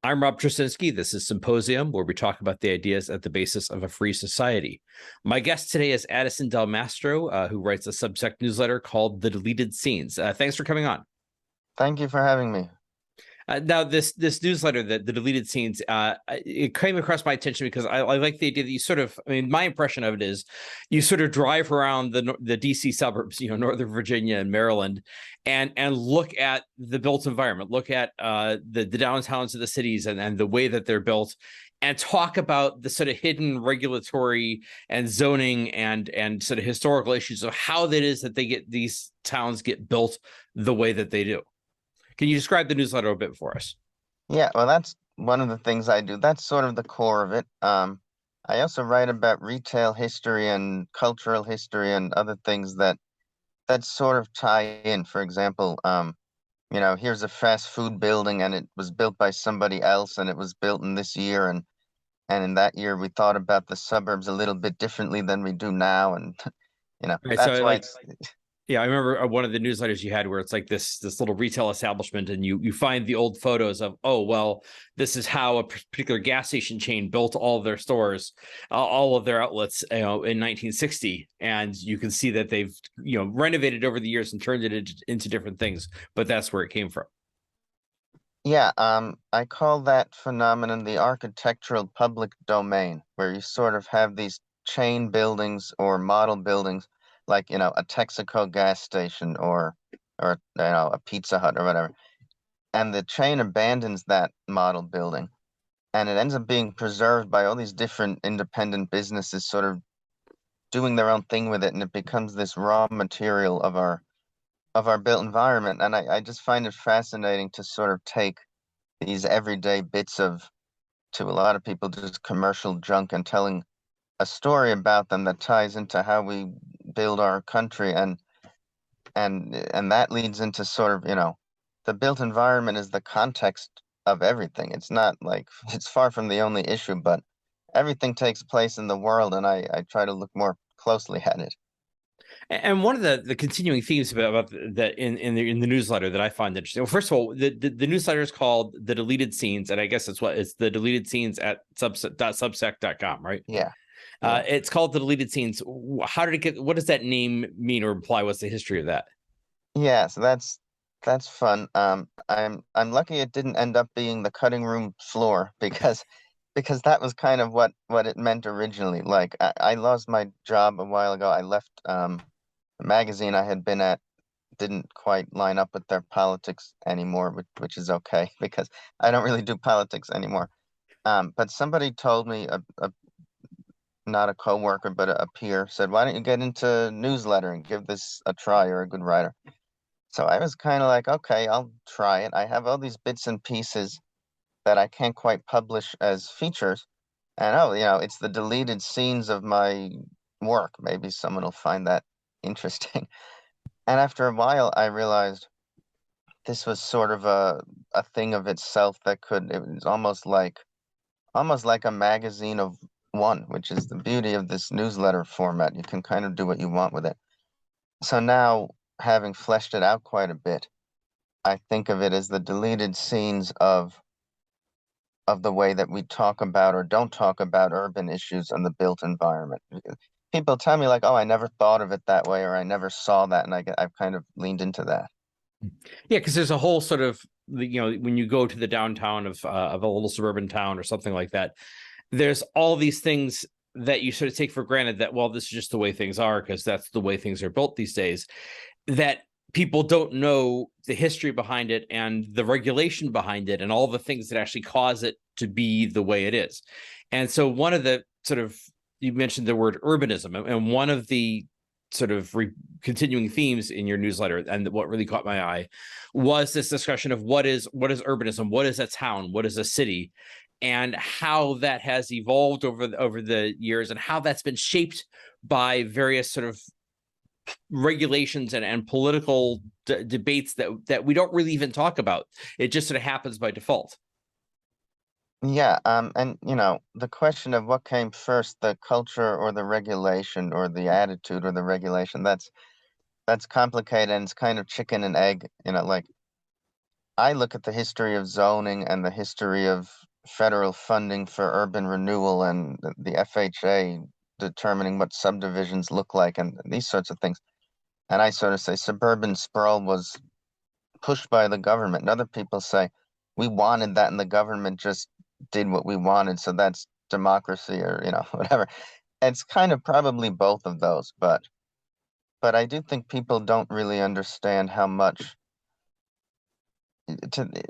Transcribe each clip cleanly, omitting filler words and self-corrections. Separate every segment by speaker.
Speaker 1: I'm Rob Tracinski. This is Symposium, where we talk about the ideas at the basis of a free society. My guest today is Addison Del Mastro, who writes a Substack newsletter called The Deleted Scenes. Thanks for coming on.
Speaker 2: Thank you for having me.
Speaker 1: Now, this newsletter, the deleted scenes, it came across my attention because I like the idea that you sort of, I mean, my impression of it is you sort of drive around the DC suburbs, Northern Virginia and Maryland, and look at the built environment, look at the downtowns of the cities and the way that they're built, and talk about the sort of hidden regulatory and zoning and sort of historical issues of how that is that these towns get built the way that they do. Can you describe the newsletter a bit for us?
Speaker 2: Yeah, well, that's one of the things I do. That's sort of the core of it. I also write about retail history and cultural history and other things that sort of tie in. For example, here's a fast food building and it was built by somebody else and it was built in this year and in that year we thought about the suburbs a little bit differently than we do now, and
Speaker 1: Right.
Speaker 2: that's
Speaker 1: So
Speaker 2: why
Speaker 1: like,
Speaker 2: it's
Speaker 1: yeah, I remember one of the newsletters you had where it's like this little retail establishment, and you find the old photos of, oh well, this is how a particular gas station chain built all of their stores, all of their outlets, in 1960, and you can see that they've renovated over the years and turned it into different things, but that's where it came from.
Speaker 2: yeah, I call that phenomenon the architectural public domain, where you sort of have these chain buildings or model buildings, like, a Texaco gas station or a Pizza Hut or whatever. And the chain abandons that model building, and it ends up being preserved by all these different independent businesses sort of doing their own thing with it, and it becomes this raw material of our built environment. And I just find it fascinating to sort of take these everyday bits of, to a lot of people, just commercial junk, and telling a story about them that ties into how we build our country, and that leads into sort of, the built environment is the context of everything. It's not like it's far from the only issue, but everything takes place in the world, and I try to look more closely at it.
Speaker 1: And one of the continuing themes about that in the newsletter that I find interesting. Well, first of all, the newsletter is called The Deleted Scenes, and I guess it's the deleted scenes at substack.com, right?
Speaker 2: Yeah. Yeah.
Speaker 1: It's called The Deleted Scenes. How did it get? What does that name mean or imply? What's the history of that?
Speaker 2: Yeah, so that's fun. I'm lucky it didn't end up being the cutting room floor because that was kind of what it meant originally. Like I lost my job a while ago. I left the magazine I had been at didn't quite line up with their politics anymore, which is okay because I don't really do politics anymore. But somebody told me, not a coworker, but a peer, said, "Why don't you get into newslettering? Give this a try. You're a good writer." So I was kind of like, okay, I'll try it. I have all these bits and pieces that I can't quite publish as features. And oh, it's the deleted scenes of my work. Maybe someone will find that interesting. And after a while, I realized this was sort of a thing of itself it was almost like a magazine of one, which is the beauty of this newsletter format. You can kind of do what you want with it. So now, having fleshed it out quite a bit, I think of it as the deleted scenes of the way that we talk about or don't talk about urban issues and the built environment. People tell me like, "Oh, I never thought of it that way," or "I never saw that," and I've kind of leaned into that.
Speaker 1: Yeah, because there's a whole sort of when you go to the downtown of a little suburban town or something like that, there's all these things that you sort of take for granted that, well, this is just the way things are because that's the way things are built these days, that people don't know the history behind it and the regulation behind it and all the things that actually cause it to be the way it is. And so one of the sort of, you mentioned the word urbanism, and one of the sort of continuing themes in your newsletter, and what really caught my eye, was this discussion of what is urbanism, what is a town, what is a city, and how that has evolved over the years, and how that's been shaped by various sort of regulations and political debates that we don't really even talk about. It just sort of happens by default.
Speaker 2: Yeah, and the question of what came first, the culture or the regulation, or the attitude or the regulation, that's complicated, and it's kind of chicken and egg, like I look at the history of zoning and the history of federal funding for urban renewal and the FHA determining what subdivisions look like and these sorts of things. And I sort of say suburban sprawl was pushed by the government. And other people say we wanted that and the government just did what we wanted. So that's democracy or, whatever. It's kind of probably both of those, but I do think people don't really understand how much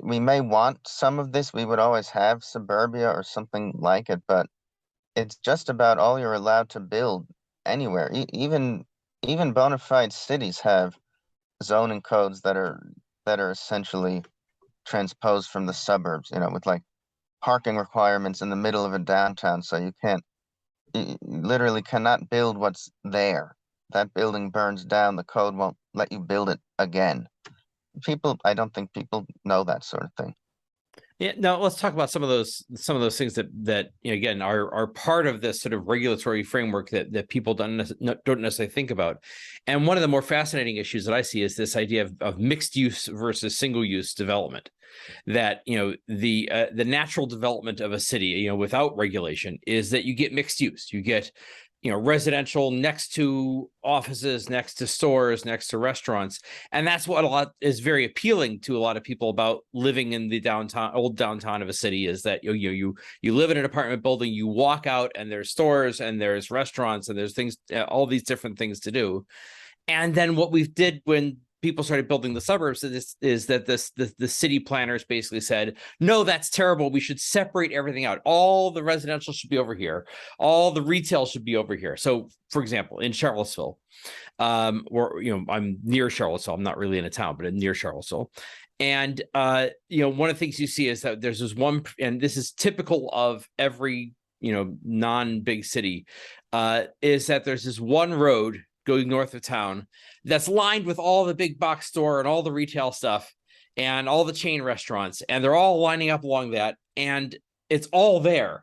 Speaker 2: we may want some of this. We would always have suburbia or something like it, but it's just about all you're allowed to build anywhere. Even bona fide cities have zoning codes that are essentially transposed from the suburbs, with like parking requirements in the middle of a downtown, so you literally cannot build what's there. That building burns down, the code won't let you build it again. I don't think people know that sort of thing.
Speaker 1: Yeah, now let's talk about some of those things that again are part of this sort of regulatory framework that people don't necessarily think about. And one of the more fascinating issues that I see is this idea of mixed use versus single use development. That the natural development of a city, without regulation, is that you get mixed use. You get residential next to offices, next to stores, next to restaurants. And that's what a lot is very appealing to a lot of people about living in the old downtown of a city, is that you live in an apartment building, you walk out and there's stores and there's restaurants and there's things, all these different things to do. And then what we did when people started building the suburbs is that the city planners basically said, no, that's terrible. We should separate everything out. All the residential should be over here. All the retail should be over here. So, for example, in Charlottesville, or I'm near Charlottesville. I'm not really in a town, but near Charlottesville. And one of the things you see is that there's this one, and this is typical of every non-big city, is that there's this one road going north of town that's lined with all the big box store and all the retail stuff and all the chain restaurants, and they're all lining up along that, and it's all there,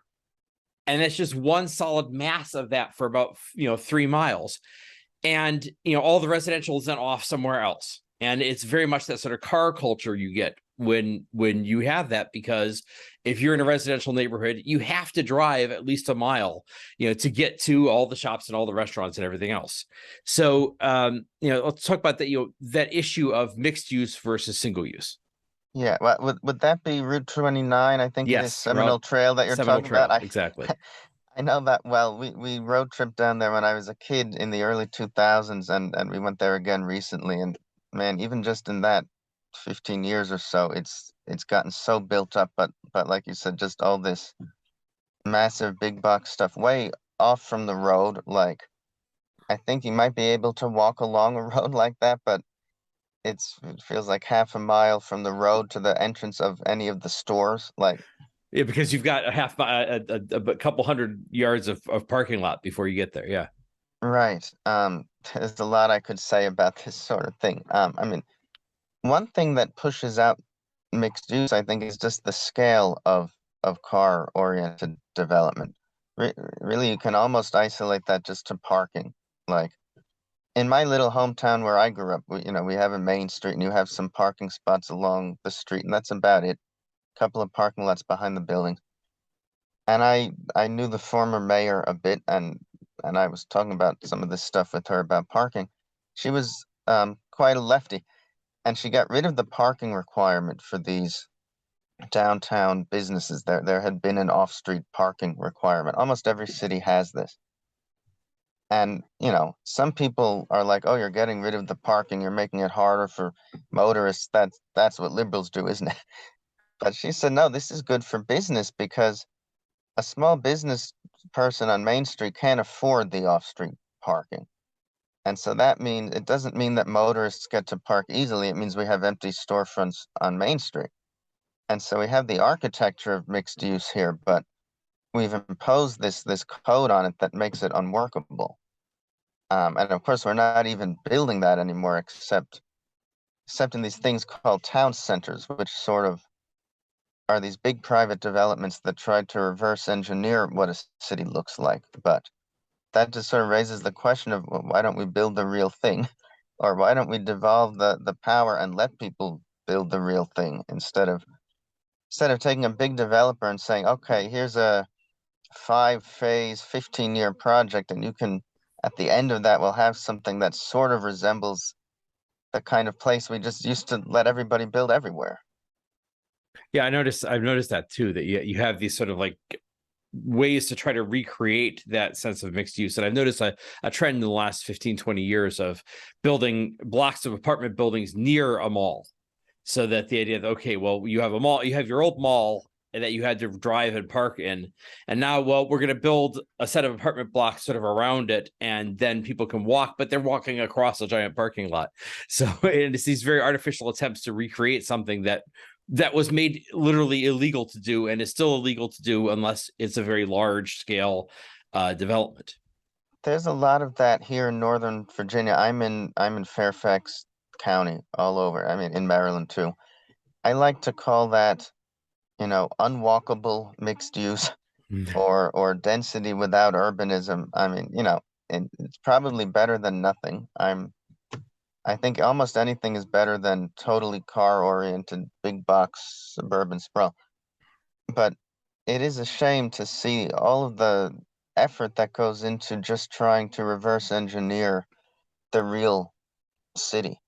Speaker 1: and it's just one solid mass of that for about 3 miles, and all the residential is then off somewhere else. And it's very much that sort of car culture you get when you have that, because if you're in a residential neighborhood, you have to drive at least a mile, to get to all the shops and all the restaurants and everything else. So, let's talk about that, that issue of mixed use versus single use.
Speaker 2: Yeah, well, would that be Route 29? I think it is
Speaker 1: Yes,
Speaker 2: Seminole Trail that you're
Speaker 1: Seminole
Speaker 2: talking about.
Speaker 1: Trail, exactly.
Speaker 2: I know that well. We road tripped down there when I was a kid in the early 2000s, and we went there again recently. And man, even just in that 15 years or so, it's gotten so built up. But like you said, just all this massive big box stuff way off from the road. Like I think you might be able to walk along a road like that, but it feels like half a mile from the road to the entrance of any of the stores. Like
Speaker 1: Yeah, because you've got a couple hundred yards of parking lot before you get there. Yeah.
Speaker 2: right. There's a lot I could say about this sort of thing. I mean, one thing that pushes out mixed use, I think, is just the scale of car-oriented development. Really, you can almost isolate that just to parking. Like in my little hometown where I grew up, we have a main street and you have some parking spots along the street, and that's about it. A couple of parking lots behind the building. And I knew the former mayor a bit, and I was talking about some of this stuff with her about parking. She was quite a lefty, and she got rid of the parking requirement for these downtown businesses. There had been an off-street parking requirement. Almost every city has this. And, some people are like, "Oh, you're getting rid of the parking, you're making it harder for motorists." That's what liberals do, isn't it? But she said, "No, this is good for business because a small business person on Main Street can't afford the off-street parking. And so that means it doesn't mean that motorists get to park easily. It means we have empty storefronts on Main Street. And so we have the architecture of mixed use here, but we've imposed this code on it that makes it unworkable. And of course, we're not even building that anymore, except in these things called town centers, which sort of are these big private developments that try to reverse engineer what a city looks like. But that just sort of raises the question of, well, why don't we build the real thing? Or why don't we devolve the power and let people build the real thing instead of taking a big developer and saying, okay, here's a 5-phase, 15-year project, and you can, at the end of that, we'll have something that sort of resembles the kind of place we just used to let everybody build everywhere.
Speaker 1: Yeah, I've noticed that too, that you have these sort of like ways to try to recreate that sense of mixed use. And I've noticed a trend in the last 15, 20 years of building blocks of apartment buildings near a mall. So that the idea that, okay, well, you have a mall, you have your old mall that you had to drive and park in. And now, well, we're going to build a set of apartment blocks sort of around it, and then people can walk, but they're walking across a giant parking lot. So and it's these very artificial attempts to recreate something that was made literally illegal to do, and is still illegal to do unless it's a very large scale development.
Speaker 2: There's a lot of that here in Northern Virginia. I'm in Fairfax County, all over. I mean, in Maryland too. I like to call that, unwalkable mixed use or density without urbanism. I mean, it's probably better than nothing. I think almost anything is better than totally car-oriented big box suburban sprawl. But it is a shame to see all of the effort that goes into just trying to reverse engineer the real city.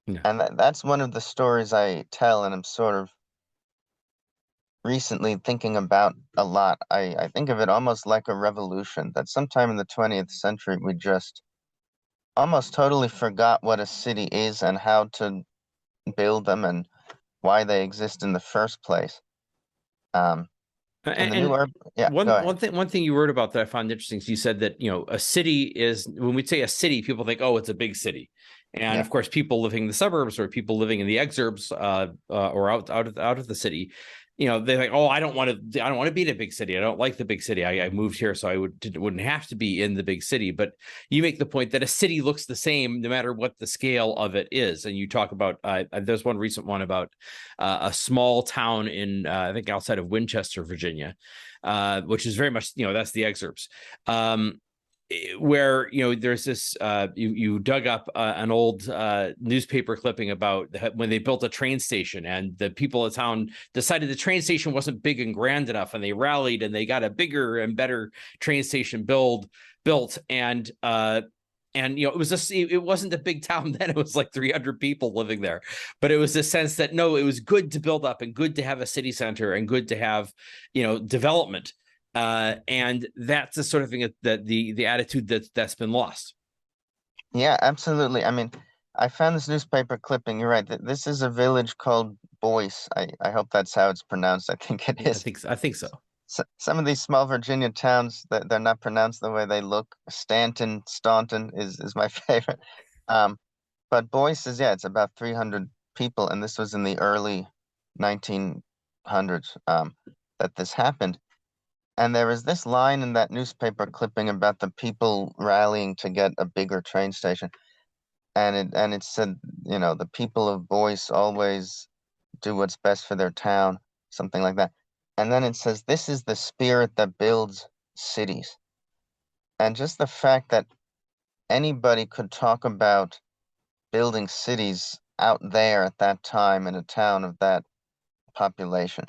Speaker 1: Yeah.
Speaker 2: And that's one of the stories I tell, and I'm sort of recently thinking about a lot. I think of it almost like a revolution, that sometime in the 20th century we just almost totally forgot what a city is and how to build them and why they exist in the first place. Um, and the new
Speaker 1: And
Speaker 2: urb, yeah, go ahead.
Speaker 1: one thing you wrote about that I found interesting is you said that, a city is, when we say a city, people think, oh, it's a big city. And
Speaker 2: Yeah.
Speaker 1: of course, people living in the suburbs or people living in the exurbs or out of the city, they're like, oh, I don't want to be in a big city. I don't like the big city. I moved here so I wouldn't have to be in the big city. But you make the point that a city looks the same no matter what the scale of it is. And you talk about there's one recent one about a small town in I think outside of Winchester, Virginia, which is very much, that's the exurbs. Where there's this you dug up an old newspaper clipping about when they built a train station, and the people of town decided the train station wasn't big and grand enough, and they rallied and they got a bigger and better train station built. And it wasn't a big town then. It was like 300 people living there, but it was this sense that no, it was good to build up and good to have a city center and good to have development. And that's the sort of thing that the attitude that's been lost.
Speaker 2: Yeah, absolutely. I mean, I found this newspaper clipping. You're right. This is a village called Boyce. I hope that's how it's pronounced. I think it
Speaker 1: Yeah,
Speaker 2: is.
Speaker 1: I think so.
Speaker 2: Some of these small Virginia towns that they're not pronounced the way they look. Staunton is my favorite. Um, but Boyce is, yeah, it's about 300 people, and this was in the early 1900s that this happened. And there was this line in that newspaper clipping about the people rallying to get a bigger train station. And it said, the people of Boyce always do what's best for their town, something like that. And then it says, this is the spirit that builds cities. And just the fact that anybody could talk about building cities out there at that time in a town of that population,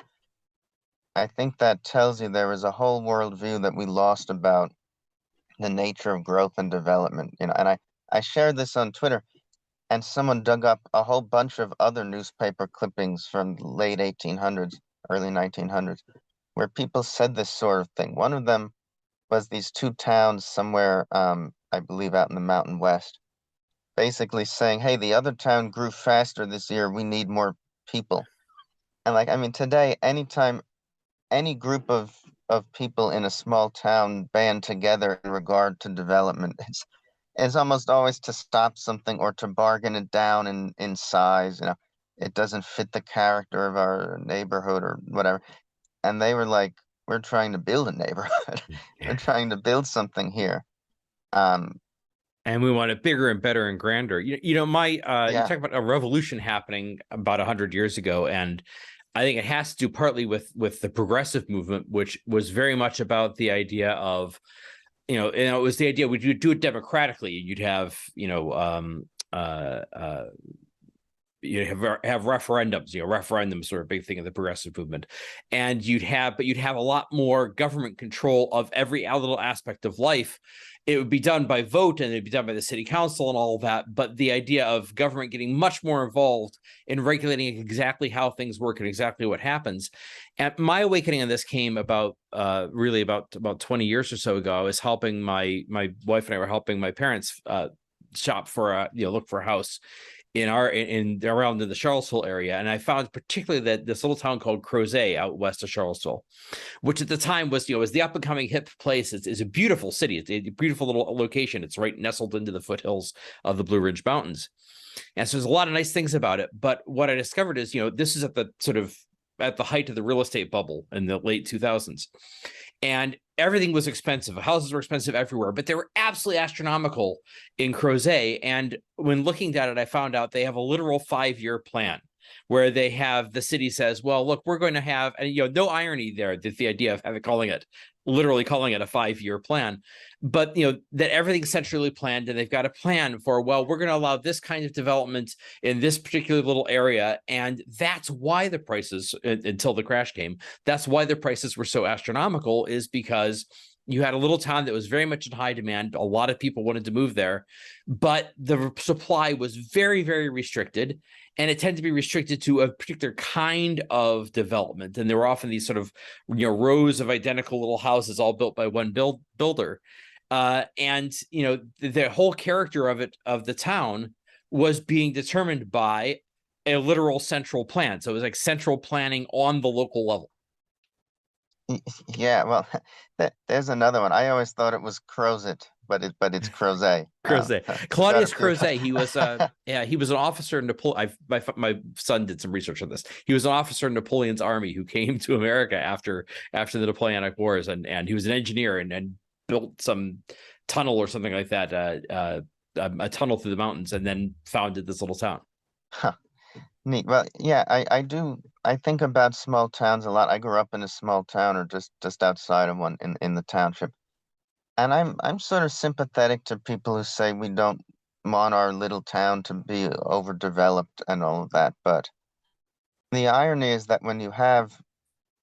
Speaker 2: I think that tells you there was a whole worldview that we lost about the nature of growth and development. And I shared this on Twitter, and someone dug up a whole bunch of other newspaper clippings from the late 1800s, early 1900s, where people said this sort of thing. One of them was these two towns somewhere, I believe out in the Mountain West, basically saying, hey, the other town grew faster this year. We need more people. And like, I mean, today, anytime any group of people in a small town band together in regard to development, it's almost always to stop something or to bargain it down in size. It doesn't fit the character of our neighborhood or whatever. And they were like, we're trying to build a neighborhood. We're trying to build something here. Um,
Speaker 1: And we want it bigger and better and grander. You
Speaker 2: yeah,
Speaker 1: talk about a revolution happening about 100 years ago, and I think it has to do partly with the progressive movement, which was very much about the idea of, it was the idea would you do it democratically. You'd have, have referendums. Referendums are a big thing of the progressive movement, and you'd have a lot more government control of every little aspect of life. It would be done by vote, and it'd be done by the city council and all of that. But the idea of government getting much more involved in regulating exactly how things work and exactly what happens. And my awakening on this came about 20 years or so ago. I was helping my wife and I were helping my parents shop for look for a house around in the Charlottesville area. And I found particularly that this little town called Crozet out west of Charlottesville, which at the time was the up and coming hip place. It's a beautiful city. It's a beautiful little location. It's right nestled into the foothills of the Blue Ridge Mountains. And so there's a lot of nice things about it. But what I discovered is, this is at the height of the real estate bubble in the late 2000s. And everything was expensive. Houses were expensive everywhere, but they were absolutely astronomical in Crozet. And when looking at it, I found out they have a literal 5-year plan where they have, the city says, well, look, we're going to have, and no irony there, that the idea of literally calling it a 5-year plan, but that everything's centrally planned, and they've got a plan for, well, we're going to allow this kind of development in this particular little area. And that's why the prices, until the crash came, that's why the prices were so astronomical, is because you had a little town that was very much in high demand. A lot of people wanted to move there, but the supply was very, very restricted. And it tended to be restricted to a particular kind of development. And there were often these sort of, rows of identical little houses all built by one builder. And the whole character of the town was being determined by a literal central plan. So it was like central planning on the local level.
Speaker 2: Yeah, well, there's another one. I always thought it was Crozet, but it's Crozet.
Speaker 1: Crozet. Claudius Crozet. He was he was an officer in Napoleon. My son did some research on this. He was an officer in Napoleon's army who came to America after the Napoleonic Wars, and he was an engineer and built some tunnel or something like that, a tunnel through the mountains, and then founded this little town.
Speaker 2: Huh. Neat. Well, yeah, I do. I think about small towns a lot. I grew up in a small town, or just outside of one in the township. And I'm sort of sympathetic to people who say we don't want our little town to be overdeveloped and all of that. But the irony is that when you have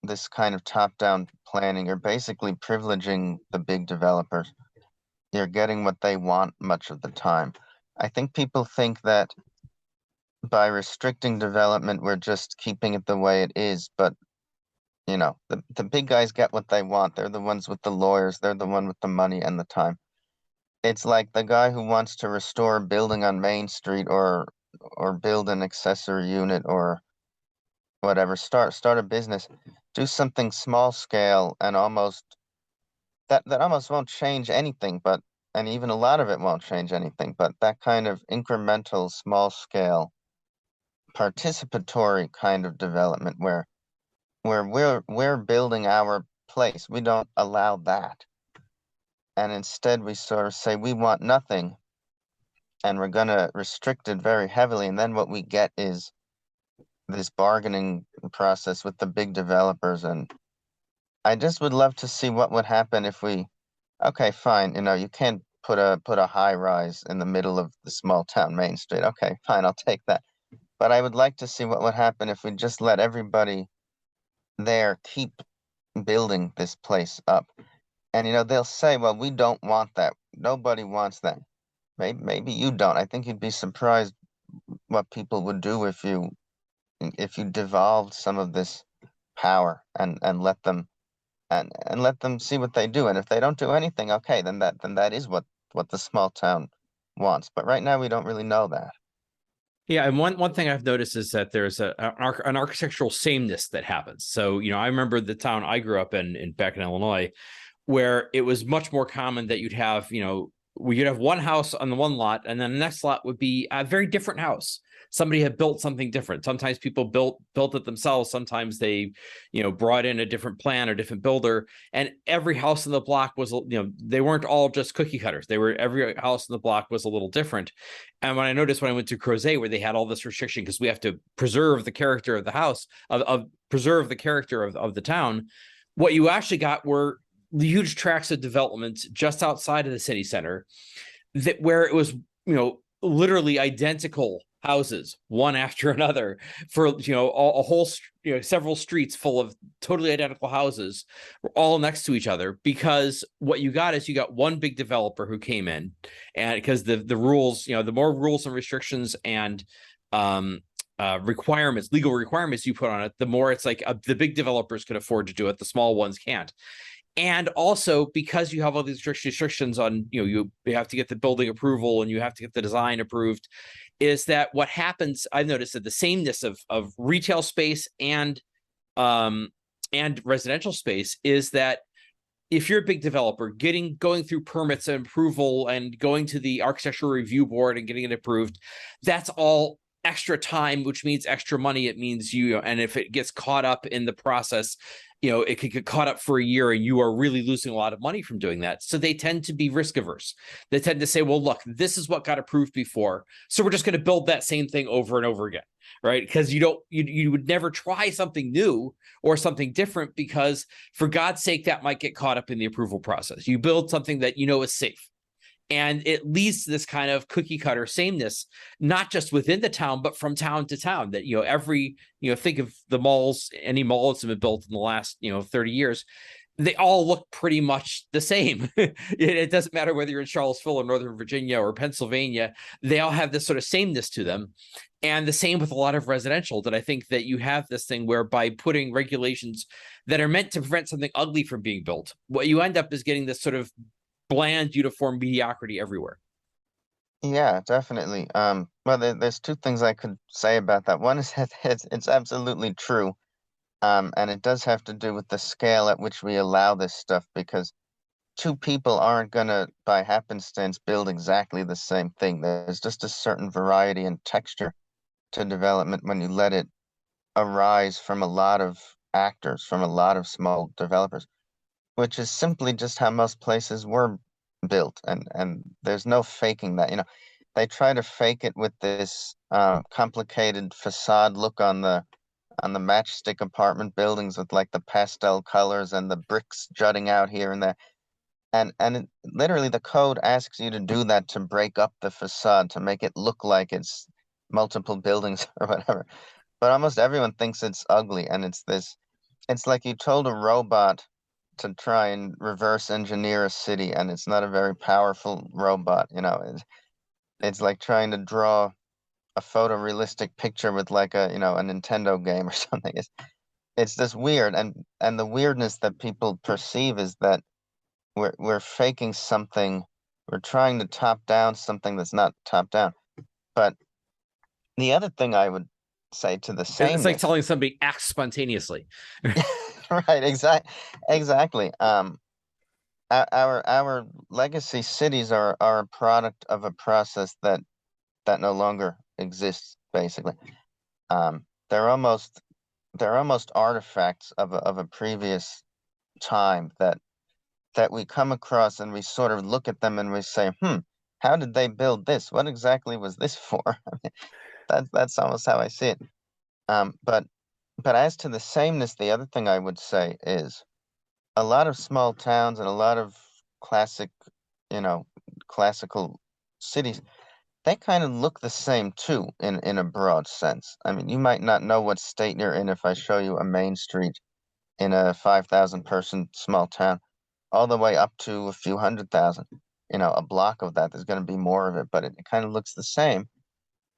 Speaker 2: this kind of top-down planning, you're basically privileging the big developers. You're getting what they want much of the time. I think people think that by restricting development, we're just keeping it the way it is. But, the big guys get what they want. They're the ones with the lawyers. They're the one with the money and the time. It's like the guy who wants to restore a building on Main Street or build an accessory unit or whatever, start a business, do something small scale and that almost won't change anything, and even a lot of it won't change anything, but that kind of incremental, small scale, participatory kind of development where we're building our place. We don't allow that. And instead we sort of say we want nothing and we're going to restrict it very heavily. And then what we get is this bargaining process with the big developers. And I just would love to see what would happen if okay, fine, you can't put a high rise in the middle of the small town Main Street. Okay, fine, I'll take that. But I would like to see what would happen if we just let everybody there keep building this place up. And they'll say, well, we don't want that. Nobody wants that. Maybe you don't. I think you'd be surprised what people would do if you devolved some of this power and let them see what they do. And if they don't do anything, okay, then that is what the small town wants. But right now we don't really know that.
Speaker 1: Yeah, and one thing I've noticed is that there's an architectural sameness that happens. So, I remember the town I grew up in back in Illinois, where it was much more common that you'd have one house on the one lot, and then the next lot would be a very different house. Somebody had built something different. Sometimes people built it themselves. Sometimes they, brought in a different plan or different builder. And every house in the block was, they weren't all just cookie cutters. Every house in the block was a little different. And when I went to Crozet, where they had all this restriction because we have to preserve the character of the house, preserve the character of the town, what you actually got were the huge tracts of development just outside of the city center, where it was, literally identical houses one after another for a whole several streets full of totally identical houses all next to each other, because what you got is you got one big developer who came in, and because the rules, the more rules and restrictions and legal requirements you put on it, the more it's like the big developers can afford to do it, the small ones can't. And also because you have all these restrictions on, you have to get the building approval and you have to get the design approved, is that what happens, I've noticed that the sameness of retail space and residential space is that if you're a big developer, going through permits and approval and going to the architectural review board and getting it approved, that's all extra time, which means extra money. It means and if it gets caught up in the process, it could get caught up for a year and you are really losing a lot of money from doing that. So they tend to be risk averse. They tend to say, well, look, this is what got approved before, so we're just going to build that same thing over and over again, right? Because you would never try something new or something different, because for God's sake, that might get caught up in the approval process. You build something that is safe. And it leads to this kind of cookie cutter sameness, not just within the town, but from town to town, that, think of the malls, any mall that's been built in the last, 30 years, they all look pretty much the same. It doesn't matter whether you're in Charlottesville or Northern Virginia or Pennsylvania, they all have this sort of sameness to them. And the same with a lot of residential, that I think that you have this thing where by putting regulations that are meant to prevent something ugly from being built, what you end up is getting this sort of bland, uniform mediocrity everywhere.
Speaker 2: Yeah, definitely. Well, there's two things I could say about that. One is that it's absolutely true. And it does have to do with the scale at which we allow this stuff, because two people aren't gonna, by happenstance, build exactly the same thing. There's just a certain variety and texture to development when you let it arise from a lot of actors, from a lot of small developers, which is simply just how most places were built. And there's no faking that. They try to fake it with this complicated facade look on the matchstick apartment buildings with like the pastel colors and the bricks jutting out here and there. And literally the code asks you to do that to break up the facade, to make it look like it's multiple buildings or whatever. But almost everyone thinks it's ugly, and it's like you told a robot to try and reverse engineer a city, and it's not a very powerful robot. It's like trying to draw a photorealistic picture with like a Nintendo game or something. It's just weird, and the weirdness that people perceive is that we're faking something. We're trying to top down something that's not top down. But the other thing I would say to the
Speaker 1: It's like
Speaker 2: sameness,
Speaker 1: telling somebody act spontaneously.
Speaker 2: right? Exactly. Our legacy cities are a product of a process that no longer exists, basically. Um, they're almost they're almost artifacts of a previous time that we come across, and we sort of look at them and we say, how did they build this? What exactly was this for? I mean, that's almost how I see it. But as to the sameness, the other thing I would say is a lot of small towns and a lot of classic, you know, classical cities, they kind of look the same too, in a broad sense. I mean, you might not know what state you're in if I show you a main street in a 5,000 person small town, all the way up to a few 100,000. A block of that, there's going to be more of it, but it kind of looks the same.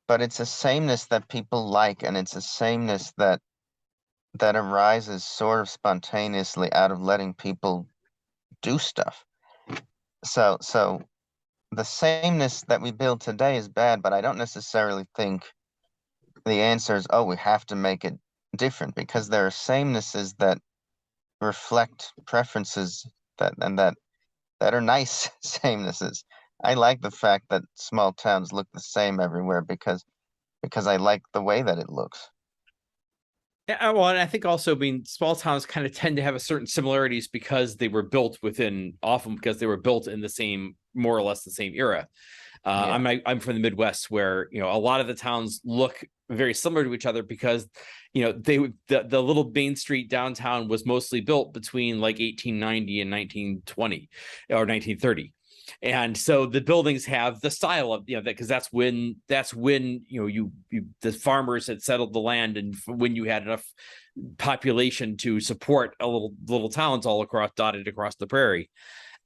Speaker 2: But it's a sameness that people like, and it's a sameness that arises sort of spontaneously out of letting people do stuff. So the sameness that we build today is bad, but I don't necessarily think the answer is, oh, we have to make it different, because there are samenesses that reflect preferences that are nice samenesses. I like the fact that small towns look the same everywhere because I like the way that it looks.
Speaker 1: Yeah, well, and I think also, small towns kind of tend to have a certain similarities because they were built often because they were built in the same, more or less the same era.
Speaker 2: Yeah.
Speaker 1: I'm from the Midwest, where a lot of the towns look very similar to each other because the little Main Street downtown was mostly built between like 1890 and 1920 or 1930. And so the buildings have the style of, that, because that's when the farmers had settled the land, and when you had enough population to support a little towns all dotted across the prairie.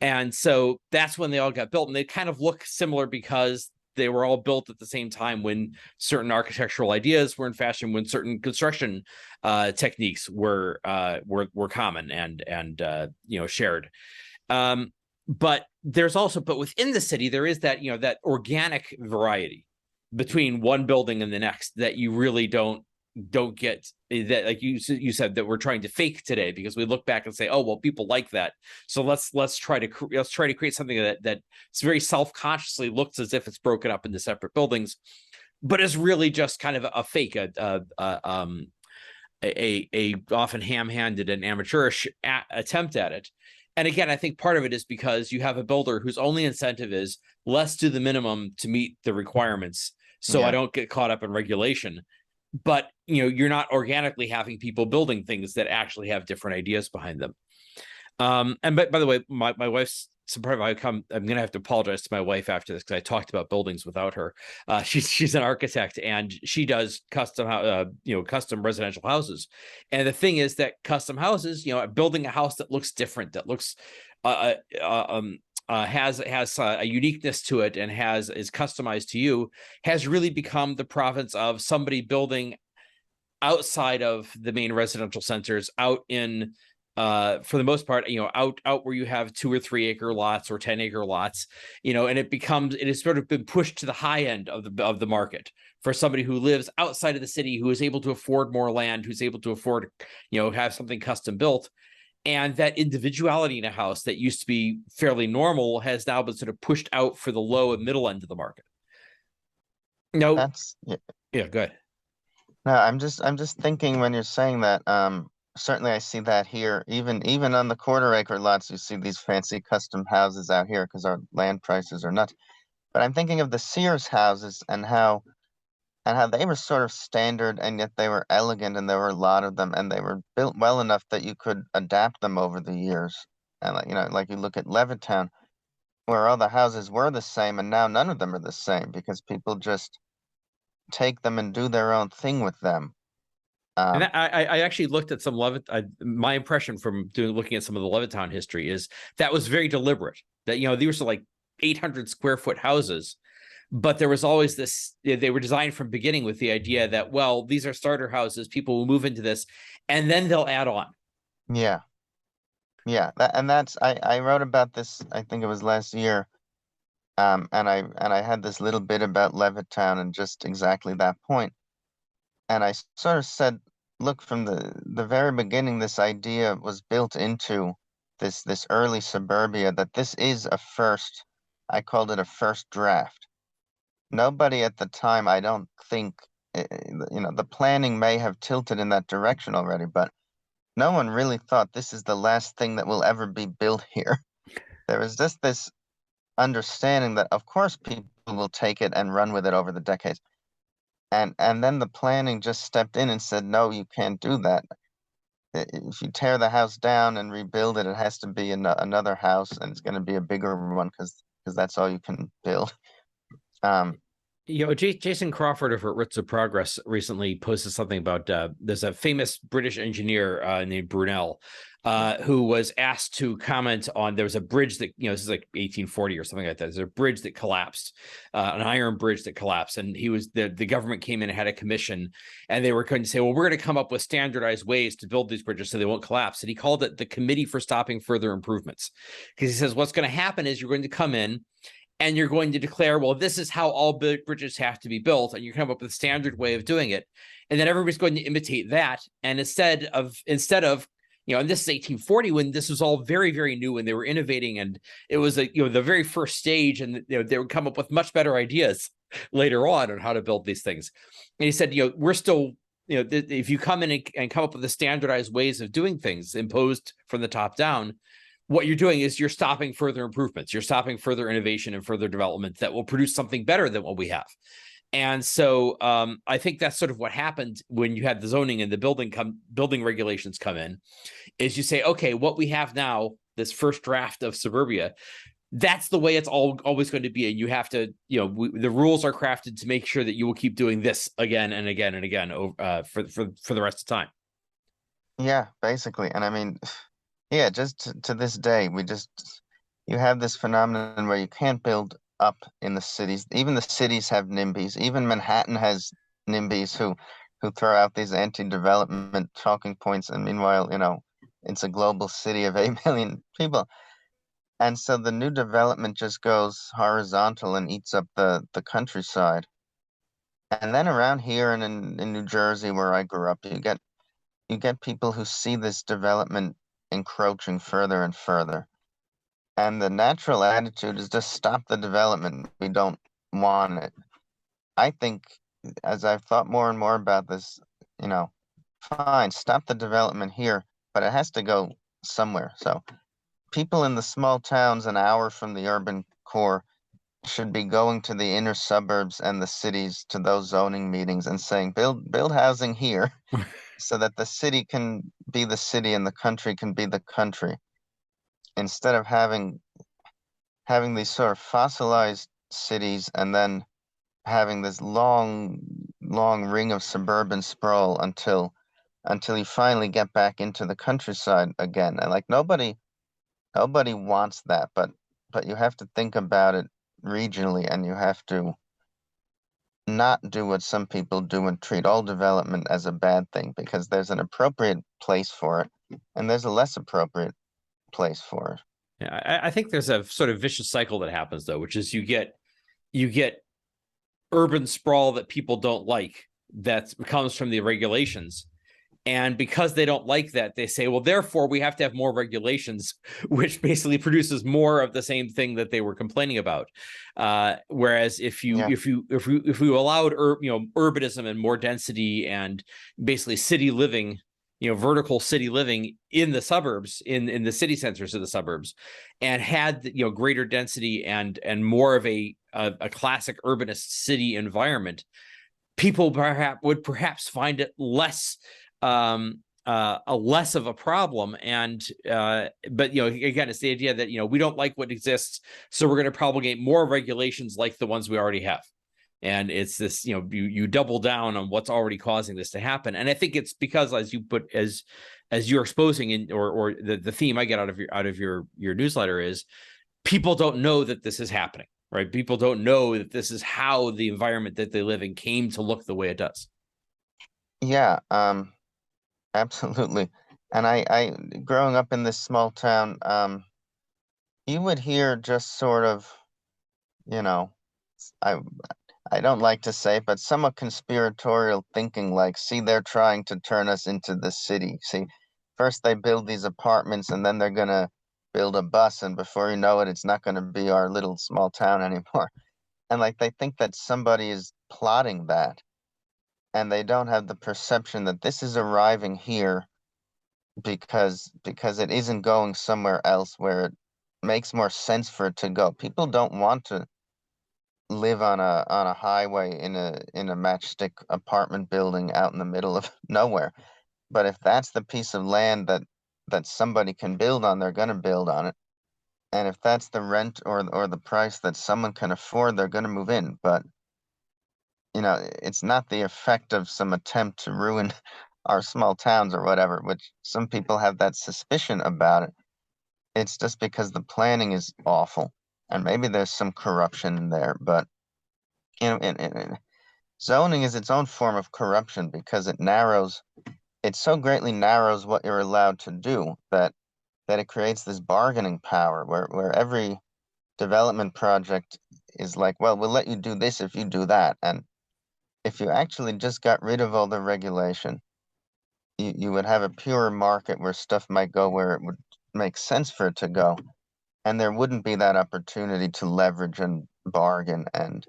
Speaker 1: And so that's when they all got built, and they kind of look similar because they were all built at the same time when certain architectural ideas were in fashion, when certain construction techniques were common and shared. But within the city, there is that, that organic variety between one building and the next that you really don't get, that, like you said, that we're trying to fake today, because we look back and say, oh, well, people like that, so let's try to create something that's very self-consciously looks as if it's broken up into separate buildings, but is really just kind of a fake, a often ham-handed and amateurish attempt at it. And again, I think part of it is because you have a builder whose only incentive is let's do the minimum to meet the requirements, so I don't get caught up in regulation. But you're not organically having people building things that actually have different ideas behind them. And by the way, my wife's surprised. I'm going to have to apologize to my wife after this, because I talked about buildings without her. She's an architect, and she does custom residential houses. And the thing is that custom houses, building a house that looks different, that looks has a uniqueness to it, and is customized to you, has really become the province of somebody building outside of the main residential centers, out in for the most part, out where you have 2 or 3 acre lots or 10-acre lots, and it has sort of been pushed to the high end of the market for somebody who lives outside of the city, who is able to afford more land, who's able to afford, have something custom built. And that individuality in a house that used to be fairly normal has now been sort of pushed out for the low and middle end of the market. No, yeah, go ahead.
Speaker 2: No, I'm just thinking when you're saying that. Certainly, I see that here. Even on the quarter-acre lots, you see these fancy custom houses out here because our land prices are nuts. But I'm thinking of the Sears houses and how they were sort of standard, and yet they were elegant, and there were a lot of them, and they were built well enough that you could adapt them over the years. And like you look at Levittown, where all the houses were the same, and now none of them are the same because people just take them and do their own thing with them.
Speaker 1: And I actually looked at some my impression from looking at some of the Levittown history is that was very deliberate. That these were like 800 square foot houses, but there was always this. They were designed from beginning with the idea that, well, these are starter houses. People will move into this, and then they'll add on.
Speaker 2: Yeah, I wrote about this. I think it was last year, and I had this little bit about Levittown and just exactly that point. And I sort of said, look, from the very beginning, this idea was built into this early suburbia, that this is a first. I called it a first draft. Nobody at the time, I don't think, the planning may have tilted in that direction already, but no one really thought this is the last thing that will ever be built here. There was just this understanding that, of course, people will take it and run with it over the decades. And then the planning just stepped in and said, no, you can't do that. If you tear the house down and rebuild it, it has to be another house, and it's going to be a bigger one because that's all you can build.
Speaker 1: Jason Crawford over at Roots of Progress recently posted something about there's a famous British engineer named Brunel who was asked to comment on, there was a bridge that, this is like 1840 or something like that. There's a bridge that collapsed, an iron bridge that collapsed. And the government came in and had a commission, and they were going to say, well, we're going to come up with standardized ways to build these bridges so they won't collapse. And he called it the Committee for Stopping Further Improvements, because he says, what's going to happen is you're going to come in and you're going to declare, well, this is how all bridges have to be built, and you come up with a standard way of doing it, and then everybody's going to imitate that. And instead of, and this is 1840, when this was all very, very new, and they were innovating, and it was the very first stage, and they would come up with much better ideas later on how to build these things. And he said, we're still, if you come in and come up with the standardized ways of doing things imposed from the top down, what you're doing is you're stopping further improvements. You're stopping further innovation and further development that will produce something better than what we have. And so I think that's sort of what happened when you had the zoning and the building regulations come in, is you say, okay, what we have now, this first draft of suburbia, that's the way it's always going to be. And you have to, the rules are crafted to make sure that you will keep doing this again and again and again for the rest of the time.
Speaker 2: Yeah, basically. And I mean, yeah, just to this day, you have this phenomenon where you can't build up in the cities. Even the cities have NIMBYs. Even Manhattan has NIMBYs who throw out these anti-development talking points. And meanwhile, it's a global city of 8 million people. And so the new development just goes horizontal and eats up the countryside. And then around here and in New Jersey, where I grew up, you get people who see this development encroaching further and further. And the natural attitude is just stop the development. We don't want it. I think as I've thought more and more about this, you know, fine, stop the development here, but it has to go somewhere. So people in the small towns an hour from the urban core should be going to the inner suburbs and the cities to those zoning meetings and saying, build housing here so that the city can be the city and the country can be the country, instead of having these sort of fossilized cities and then having this long ring of suburban sprawl until you finally get back into the countryside again. And like nobody wants that, but you have to think about it regionally, and you have to not do what some people do and treat all development as a bad thing, because there's an appropriate place for it and there's a less appropriate place for it.
Speaker 1: Yeah, I think there's a sort of vicious cycle that happens though, which is you get urban sprawl that people don't like that comes from the regulations. And because they don't like that, they say, well, therefore we have to have more regulations, which basically produces more of the same thing that they were complaining about. Whereas if you allowed urbanism and more density and basically city living, vertical city living in the suburbs, in the city centers of the suburbs, and had greater density and more of a classic urbanist city environment, people would perhaps find it less a less of a problem. And but again, it's the idea that we don't like what exists, so we're going to promulgate more regulations like the ones we already have. And it's this, you double down on what's already causing this to happen. And I think it's because, as you put, as you're exposing in, or the theme I get out of your newsletter is, people don't know that this is happening, right? People don't know that this is how the environment that they live in came to look the way it does.
Speaker 2: Yeah, absolutely. And I growing up in this small town, you would hear just sort of, you know, I I don't like to say, but somewhat conspiratorial thinking, like, see, they're trying to turn us into the city. See, first they build these apartments and then they're gonna build a bus, and before you know it, it's not gonna be our little small town anymore. And like they think that somebody is plotting that, and they don't have the perception that this is arriving here because it isn't going somewhere else where it makes more sense for it to go. People don't want to live on a highway in a matchstick apartment building out in the middle of nowhere. But if that's the piece of land that somebody can build on, they're going to build on it. And if that's the rent or the price that someone can afford, they're going to move in. But it's not the effect of some attempt to ruin our small towns or whatever, which some people have that suspicion about it. It's just because the planning is awful, and maybe there's some corruption in there. But zoning is its own form of corruption, because it so greatly narrows what you're allowed to do that it creates this bargaining power where every development project is like, well, we'll let you do this if you do that. And if you actually just got rid of all the regulation, you would have a pure market where stuff might go where it would make sense for it to go. And there wouldn't be that opportunity to leverage and bargain. And,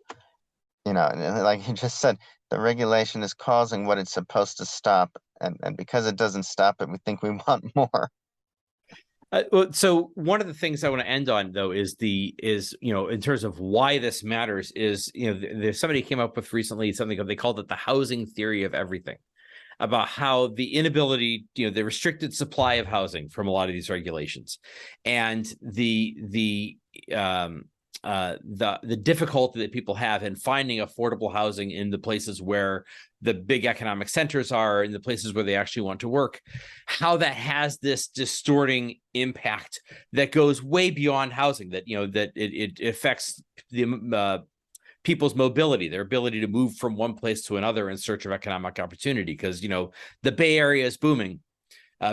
Speaker 2: like you just said, the regulation is causing what it's supposed to stop. And because it doesn't stop it, we think we want more.
Speaker 1: So one of the things I want to end on, though, is in terms of why this matters is, there's somebody came up with recently something they called it the housing theory of everything. about how the inability, the restricted supply of housing from a lot of these regulations, and the difficulty that people have in finding affordable housing in the places where the big economic centers are, in the places where they actually want to work, how that has this distorting impact that goes way beyond housing, that that it affects the people's mobility, their ability to move from one place to another in search of economic opportunity. Because the Bay Area is booming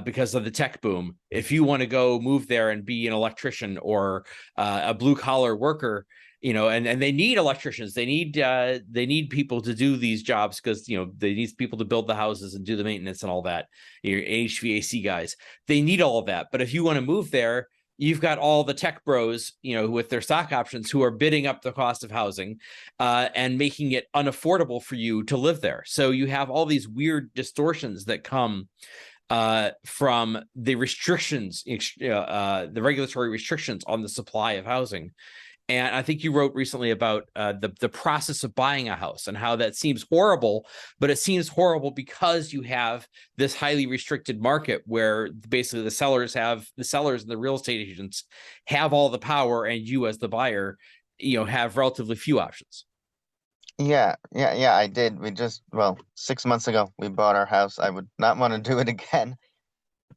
Speaker 1: because of the tech boom. If you want to go move there and be an electrician or a blue collar worker, and they need electricians, they need people to do these jobs, because they need people to build the houses and do the maintenance and all that. Your HVAC guys, they need all of that. But if you want to move there, you've got all the tech bros, with their stock options, who are bidding up the cost of housing and making it unaffordable for you to live there. So you have all these weird distortions that come from the restrictions, the regulatory restrictions on the supply of housing. And I think you wrote recently about the process of buying a house and how that seems horrible, but it seems horrible because you have this highly restricted market where basically the sellers and the real estate agents have all the power, and you as the buyer, have relatively few options.
Speaker 2: Yeah, I did. Well, 6 months ago, we bought our house. I would not want to do it again.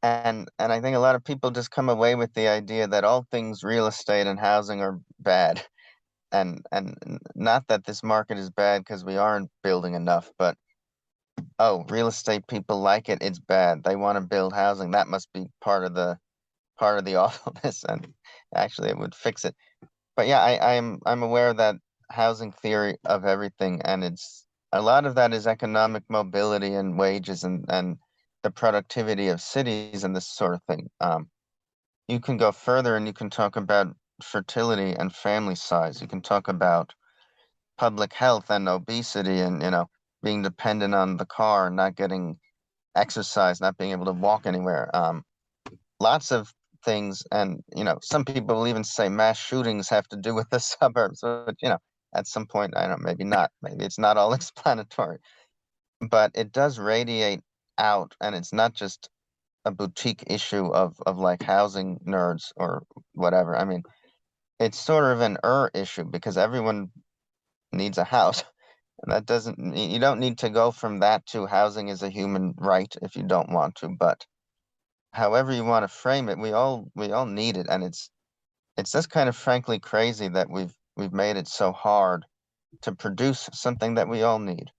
Speaker 2: And I think a lot of people just come away with the idea that all things real estate and housing are bad. And not that this market is bad because we aren't building enough, but oh, real estate people like it, it's bad. They want to build housing. That must be part of the awfulness, and actually it would fix it. But yeah, I'm aware that housing theory of everything, and it's a lot of that is economic mobility and wages and the productivity of cities and this sort of thing. You can go further and you can talk about fertility and family size. You can talk about public health and obesity and, being dependent on the car and not getting exercise, not being able to walk anywhere. Lots of things. And, some people will even say mass shootings have to do with the suburbs, but, at some point, I don't know, maybe not. Maybe it's not all explanatory, but it does radiate out, and it's not just a boutique issue of like housing nerds or whatever. I mean, it's sort of an issue because everyone needs a house. And that doesn't you don't need to go from that to housing is a human right if you don't want to, but however you want to frame it, we all need it, and it's just kind of frankly crazy that we've made it so hard to produce something that we all need.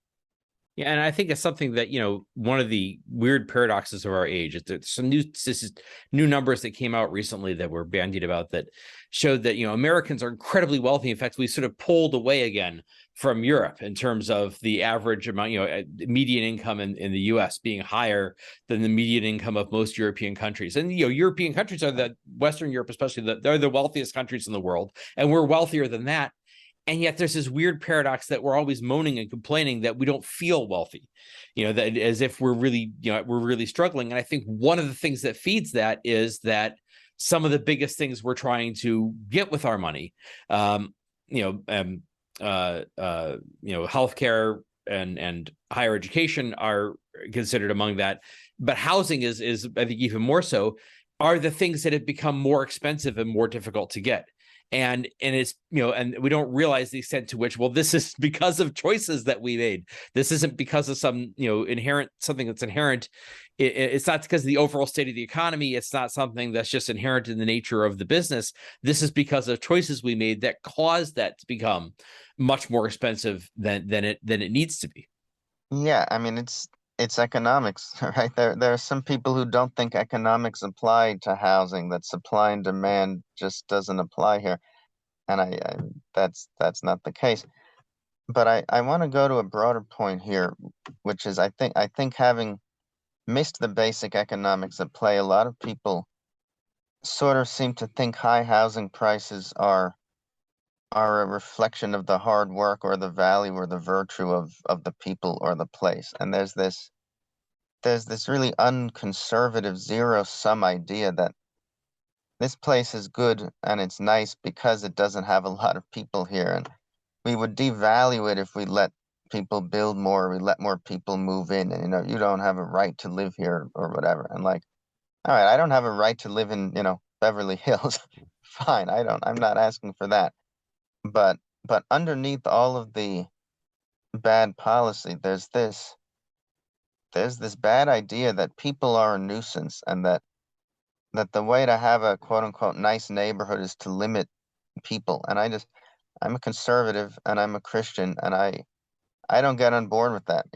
Speaker 1: Yeah, and I think it's something that, one of the weird paradoxes of our age is that this is new numbers that came out recently that were bandied about that showed that, Americans are incredibly wealthy. In fact, we sort of pulled away again from Europe in terms of the average amount, median income in the US being higher than the median income of most European countries. And, European countries are Western Europe, especially, they're the wealthiest countries in the world, and we're wealthier than that. And yet there's this weird paradox that we're always moaning and complaining that we don't feel wealthy, that as if we're really struggling. And I think one of the things that feeds that is that some of the biggest things we're trying to get with our money, healthcare and higher education are considered among that. But housing is I think even more so, are the things that have become more expensive and more difficult to get. And it's, and we don't realize the extent to which, well, this is because of choices that we made. This isn't because of some, something that's inherent. It's not because of the overall state of the economy. It's not something that's just inherent in the nature of the business. This is because of choices we made that caused that to become much more expensive than it needs to be.
Speaker 2: Yeah, I mean it's economics, right? There are some people who don't think economics apply to housing, that supply and demand just doesn't apply here. And that's not the case. But I want to go to a broader point here, which is I think having missed the basic economics at play, a lot of people sort of seem to think high housing prices are a reflection of the hard work or the value or the virtue of the people or the place. And there's this really unconservative zero-sum idea that this place is good and it's nice because it doesn't have a lot of people here, and we would devalue it if we let people build more, we let more people move in, and you don't have a right to live here or whatever. And like, all right, I don't have a right to live in, Beverly Hills. Fine, I'm not asking for that. But underneath all of the bad policy, there's this bad idea that people are a nuisance, and that the way to have a quote unquote nice neighborhood is to limit people. And I'm a conservative and I'm a Christian, and I don't get on board with that.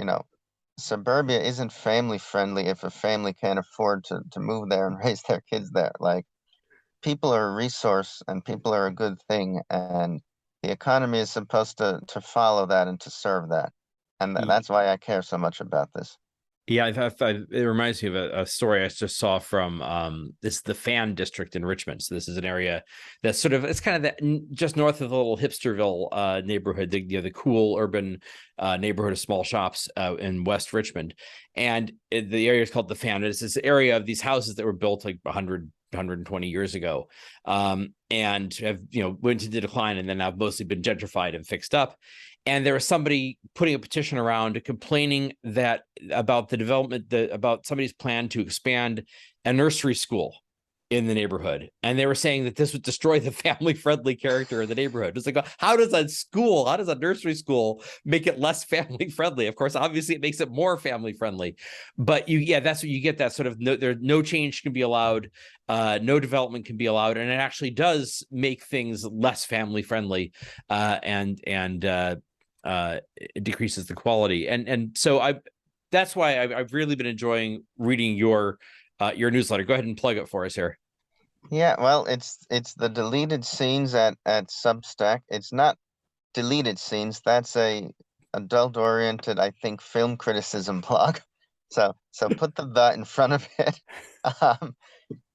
Speaker 2: Suburbia isn't family friendly if a family can't afford to move there and raise their kids there. Like, people are a resource and people are a good thing, and the economy is supposed to follow that and to serve that. And that's why I care so much about this.
Speaker 1: Yeah, it reminds me of a story I just saw from this the Fan District in Richmond. So this is an area that's sort of, it's kind of that just north of the little hipsterville neighborhood, the cool urban neighborhood of small shops in West Richmond, and the area is called the Fan. It's this area of these houses that were built like 120 years ago, and have went into decline, and then have mostly been gentrified and fixed up. And there was somebody putting a petition around complaining that about the development, about somebody's plan to expand a nursery school in the neighborhood. And they were saying that this would destroy the family-friendly character of the neighborhood. It's like, how does a nursery school make it less family-friendly? Of course, obviously it makes it more family-friendly. But that's what you get, that sort of no change can be allowed, no development can be allowed, and it actually does make things less family-friendly, and it decreases the quality. And so that's why I've really been enjoying reading your newsletter. Go ahead and plug it for us here.
Speaker 2: Yeah, well, it's the deleted scenes at Substack. It's not deleted scenes. That's a adult-oriented, I think, film criticism blog. So put the in front of it.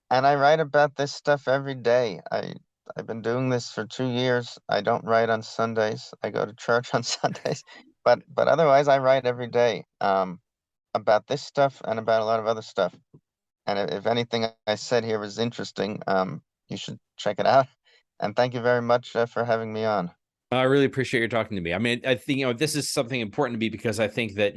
Speaker 2: And I write about this stuff every day. I've been doing this for 2 years. I don't write on Sundays. I go to church on Sundays, but otherwise I write every day about this stuff and about a lot of other stuff. And if anything I said here was interesting, you should check it out. And thank you very much for having me on.
Speaker 1: I really appreciate you talking to me. I mean, I think, this is something important to me, because I think that,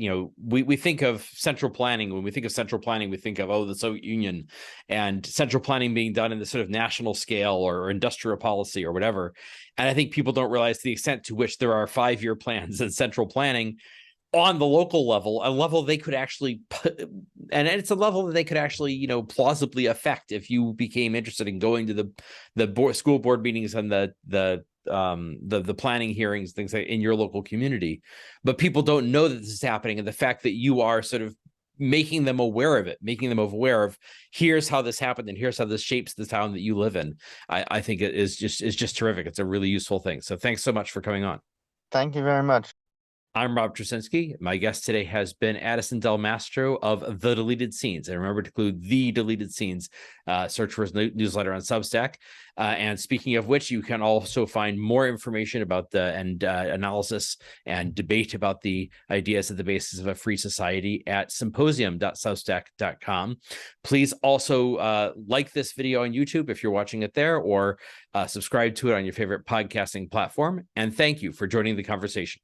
Speaker 1: we think of central planning. When we think of central planning, we think of, the Soviet Union, and central planning being done in the sort of national scale or industrial policy or whatever. And I think people don't realize the extent to which there are 5-year plans and central planning on the local level, a level they could actually put, and it's a level that they could actually, plausibly affect if you became interested in going to the school board meetings and the planning hearings, things like in your local community. But people don't know that this is happening, and the fact that you are sort of making them aware of it, making them aware of, here's how this happened and here's how this shapes the town that you live in. I think it is just terrific. It's a really useful thing. So thanks so much for coming on.
Speaker 2: Thank you very much.
Speaker 1: I'm Rob Tracinski. My guest today has been Addison Del Mastro of The Deleted Scenes. And remember to include The Deleted Scenes. Search for his newsletter on Substack. And speaking of which, you can also find more information about the analysis and debate about the ideas at the basis of a free society at symposium.substack.com. Please also like this video on YouTube if you're watching it there, or subscribe to it on your favorite podcasting platform. And thank you for joining the conversation.